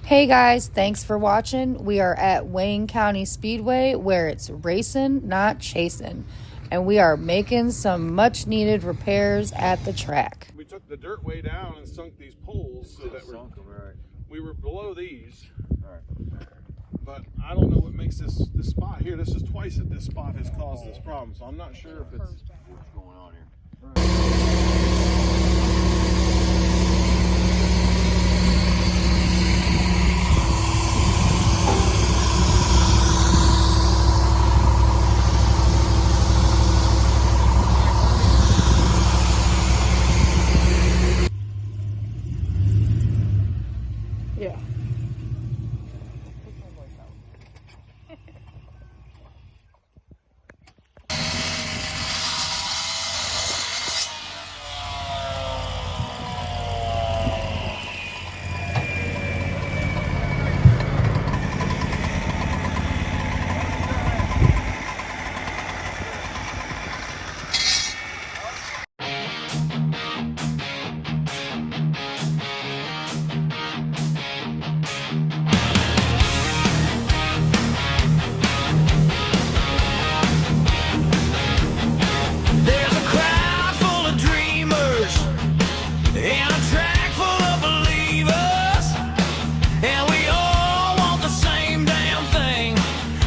Hey guys, thanks for watching. We are at Wayne County Speedway where it's racing, not chasing. And we are making some much needed repairs at the track. We took the dirt way down and sunk these poles so that we were below these. But I don't know what makes this spot here. This is twice that this spot has caused this problem. So I'm not sure if it's what's going on here. Yeah.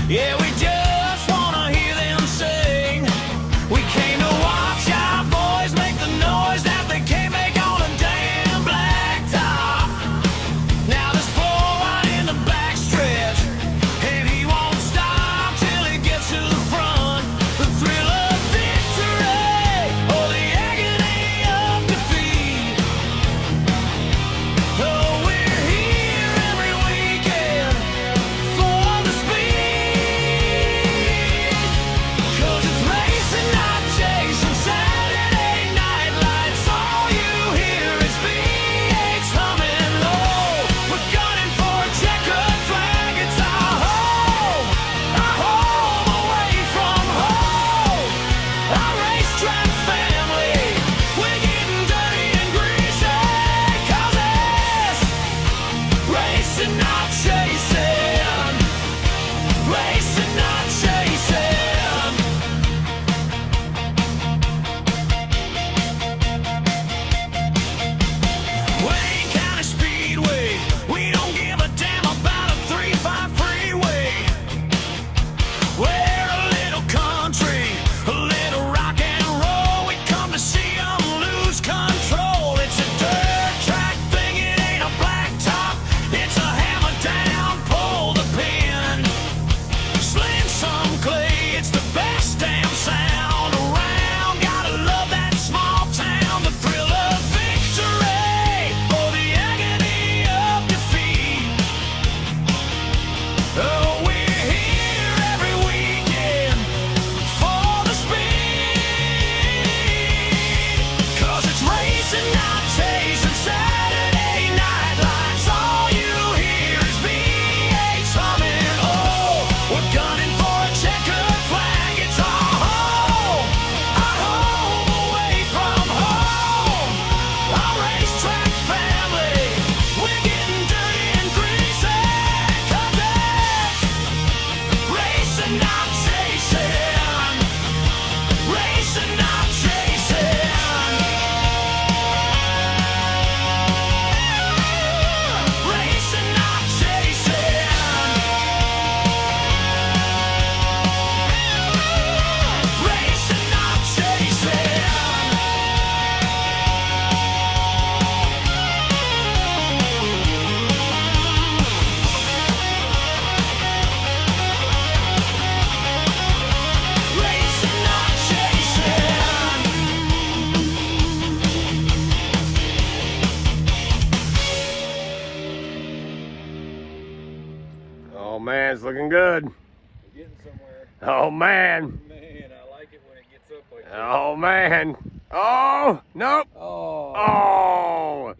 Yeah, we just wanna hear them sing. We came to watch our boys make the noise that they can't make on a damn blacktop. Now there's 4 right in the backstretch, and he won't stop till he gets to the front. The thrill of victory or the agony of defeat. Oh, we're here every weekend for the speed. Oh man, it's looking good. We're getting somewhere. Oh man. Man, I like it when it gets up like that. Oh man. Oh, nope. Oh. Oh.